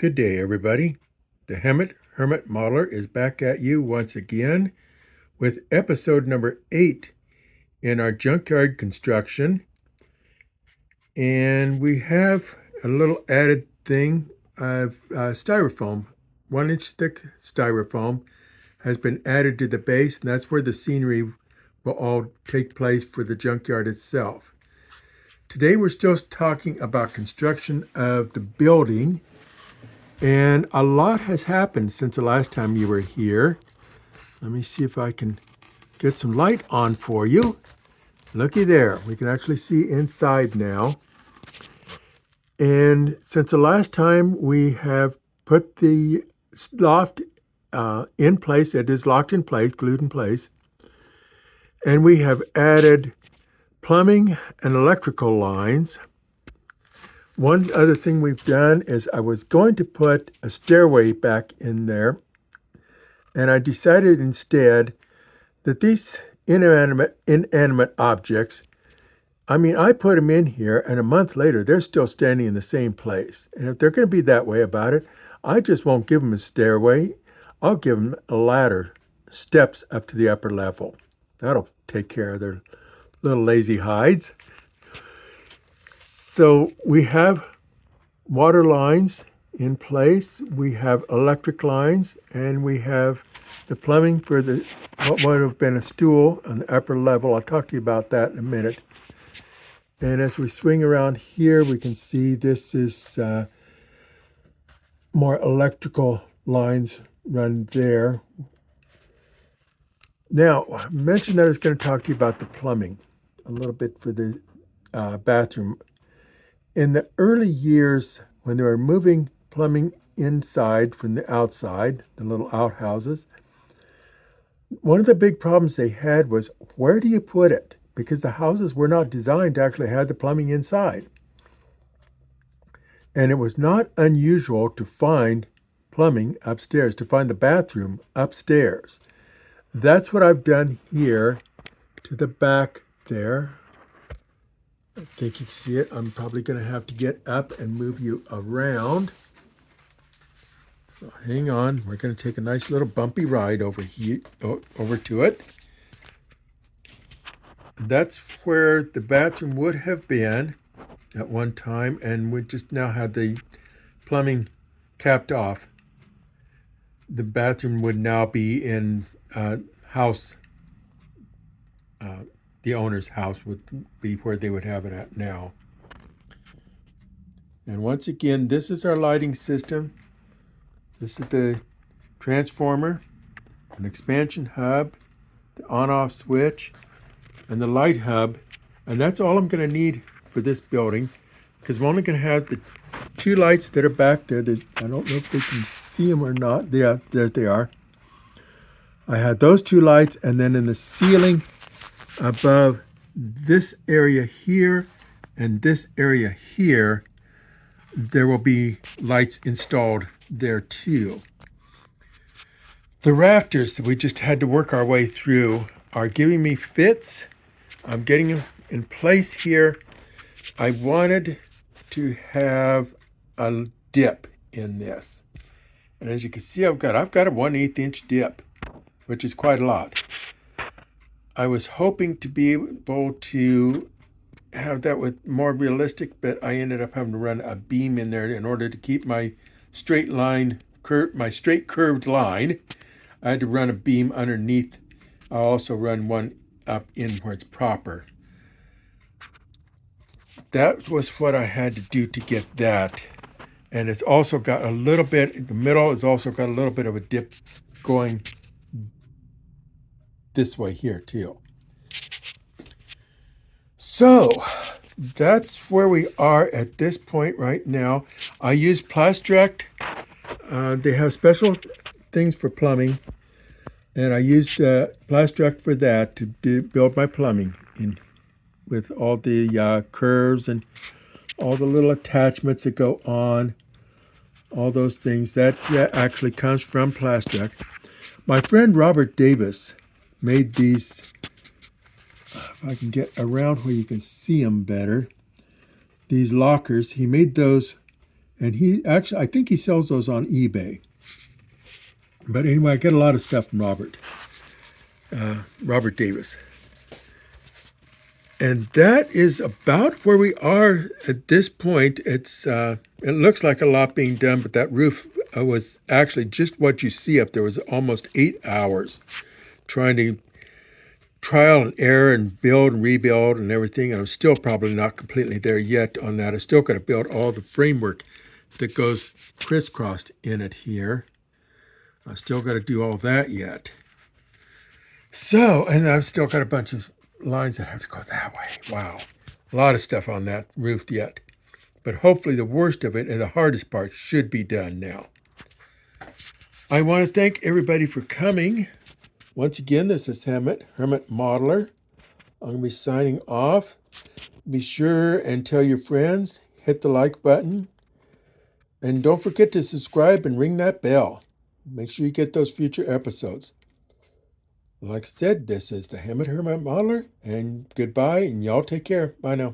Good day, everybody. The Hermit Modeler is back at you once again with episode number 8 in our junkyard construction. And we have a little added thing of styrofoam. 1-inch thick styrofoam has been added to the base, and that's where the scenery will all take place for the junkyard itself. Today we're still talking about construction of the building. And a lot has happened since the last time you were here. Let me see if I can get some light on for you. Looky there. We can actually see inside now. And since the last time we have put the loft in place, it is locked in place, glued in place. And we have added plumbing and electrical lines. One other thing we've done is I was going to put a stairway back in there, and I decided instead that these inanimate objects, I put them in here, and a month later, they're still standing in the same place. And if they're going to be that way about it, I just won't give them a stairway. I'll give them a ladder, steps up to the upper level. That'll take care of their little lazy hides. So we have water lines in place, we have electric lines, and we have the plumbing for what would have been a stool on the upper level. I'll talk to you about that in a minute. And as we swing around here, we can see this is more electrical lines run there. Now, I mentioned that I was going to talk to you about the plumbing a little bit for the bathroom. In the early years, when they were moving plumbing inside from the outside, the little outhouses, one of the big problems they had was, where do you put it? Because the houses were not designed to actually have the plumbing inside. And it was not unusual to find plumbing upstairs, to find the bathroom upstairs. That's what I've done here to the back there. I think you can see it. I'm probably going to have to get up and move you around. So hang on. We're going to take a nice little bumpy ride over to it. That's where the bathroom would have been at one time, and we just now had the plumbing capped off. The bathroom would now be in house. The owner's house would be where they would have it at now. And once again, this is our lighting system. This is the transformer, an expansion hub, the on-off switch, and the light hub. And that's all I'm going to need for this building, because we're only going to have the two lights that are back there. I don't know if they can see them or not. Yeah, there they are. I had those two lights, and then in the ceiling above this area here and this area here, there will be lights installed there too. The rafters that we just had to work our way through are giving me fits. I'm getting them in place here. I wanted to have a dip in this. And as you can see, I've got a 1/8 inch dip, which is quite a lot. I was hoping to be able to have that with more realistic, but I ended up having to run a beam in there in order to keep my straight curved line. I had to run a beam underneath. I'll also run one up in where it's proper. That was what I had to do to get that. And it's also got a little bit, in the middle, it's also got a little bit of a dip going this way here too. So that's where we are at this point right now. I use Plastrect. They have special things for plumbing, and I used Plastrect for that to build my plumbing with all the curves and all the little attachments that go on, all those things. That actually comes from Plastrect. My friend Robert Davis made these, if I can get around where you can see them better, these lockers. He made those And he actually, I think he sells those on eBay. But anyway, I get a lot of stuff from Robert Davis. And that is about where we are at this point. It looks like a lot being done, but that roof was actually just what you see up there. Was almost 8 hours trying to trial and error and build and rebuild and everything. And I'm still probably not completely there yet on that. I still got to build all the framework that goes crisscrossed in it here. I still got to do all that yet. So, and I've still got a bunch of lines that have to go that way. Wow. A lot of stuff on that roof yet. But hopefully the worst of it and the hardest part should be done now. I want to thank everybody for coming. Once again, this is Hermit Modeler. I'm going to be signing off. Be sure and tell your friends. Hit the like button. And don't forget to subscribe and ring that bell. Make sure you get those future episodes. Like I said, this is the Hermit Modeler. And goodbye, and y'all take care. Bye now.